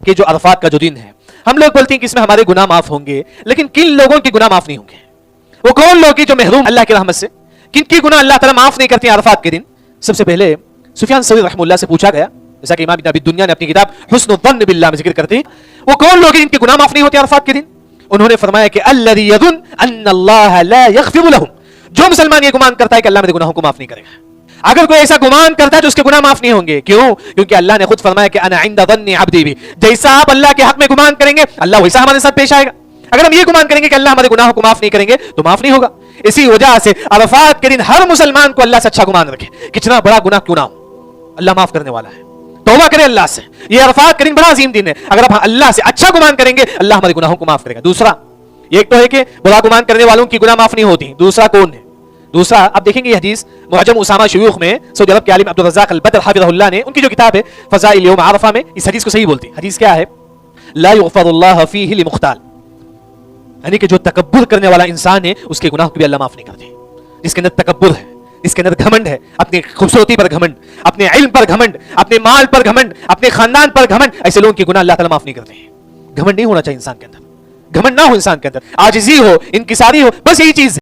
کہ جو عرفات کا جو دن ہے ہم لوگ بولتے ہیں کہ اس میں ہمارے گناہ معاف ہوں گے، لیکن کن لوگوں کے گناہ معاف نہیں ہوں گے؟ وہ کون لوگ ہیں جو محروم اللہ کی رحمت سے، کن کی گناہ اللہ تعالیٰ معاف نہیں کرتے ہیں عرفات کے دن؟ سب سے پہلے سفیان ثوری رحمہ اللہ سے پوچھا گیا، جیسا کہ امام ابن ابی دنیا نے اپنی کتاب حسن الظن باللہ میں ذکر کرتے ہیں، وہ کون لوگ ہیں جن کے گناہ معاف نہیں ہوتے عرفات کے دن؟ انہوں نے فرمایا کہ الذی یظن ان اللہ لا یغفر لهم، جو مسلمان یہ گمان کرتا ہے کہ اللہ میرے گناہوں کو معاف نہیں کرے گا۔ اگر کوئی ایسا گمان کرتا ہے تو اس کے گناہ معاف نہیں ہوں گے، کیوں؟ کیونکہ اللہ نے خود فرمایا کہ انا عند ظن عبدی بھی، جیسا آپ اللہ کے حق میں گمان کریں گے اللہ ویسا ہمارے ساتھ پیش آئے گا۔ اگر ہم یہ گمان کریں گے کہ اللہ ہمارے گناہوں کو معاف نہیں کریں گے تو معاف نہیں ہوگا۔ اسی وجہ سے عرفات کے دن ہر مسلمان کو اللہ سے اچھا گمان رکھے، کتنا بڑا گناہ کیوں نہ ہو اللہ معاف کرنے والا ہے، توبہ کرے اللہ سے۔ یہ عرفات کے دن بڑا عظیم دن ہے، اگر ہم اللہ سے اچھا گمان کریں گے اللہ ہمارے گناہوں کو معاف کرے گا۔ دوسرا ایک تو ہے کہ برا گمان کرنے والوں کی گناہ معاف نہیں ہوتی، دوسرا کون ہے؟ دوسرا آپ دیکھیں گے یہ حدیث معجم اسامہ شیوخ میں سعودی عرب کے عالم عبدالرزاق البدر حافظہ اللہ نے ان کی جو کتاب ہے فضائل یوم عرفہ میں اس حدیث کو صحیح بولتی ہے۔ حدیث کیا ہے؟ لا یغفر اللہ فیہ لمختال، یعنی کہ جو تکبر کرنے والا انسان ہے اس کے گناہ کو بھی اللہ معاف نہیں کرتے۔ جس کے اندر تکبر ہے، جس کے اندر گھمنڈ ہے، اپنی خوبصورتی پر گھمنڈ، اپنے علم پر گھمنڈ، اپنے مال پر گھمنڈ، اپنے خاندان پر گھمنڈ، ایسے لوگوں کے گناہ اللہ تعالیٰ معاف نہیں کرتے ہیں۔ گھمنڈ نہیں ہونا چاہیے انسان کے اندر، گھمنڈ نہ ہو انسان کے اندر، عاجزی ہو، انکساری ہو، بس یہی چیز ہے۔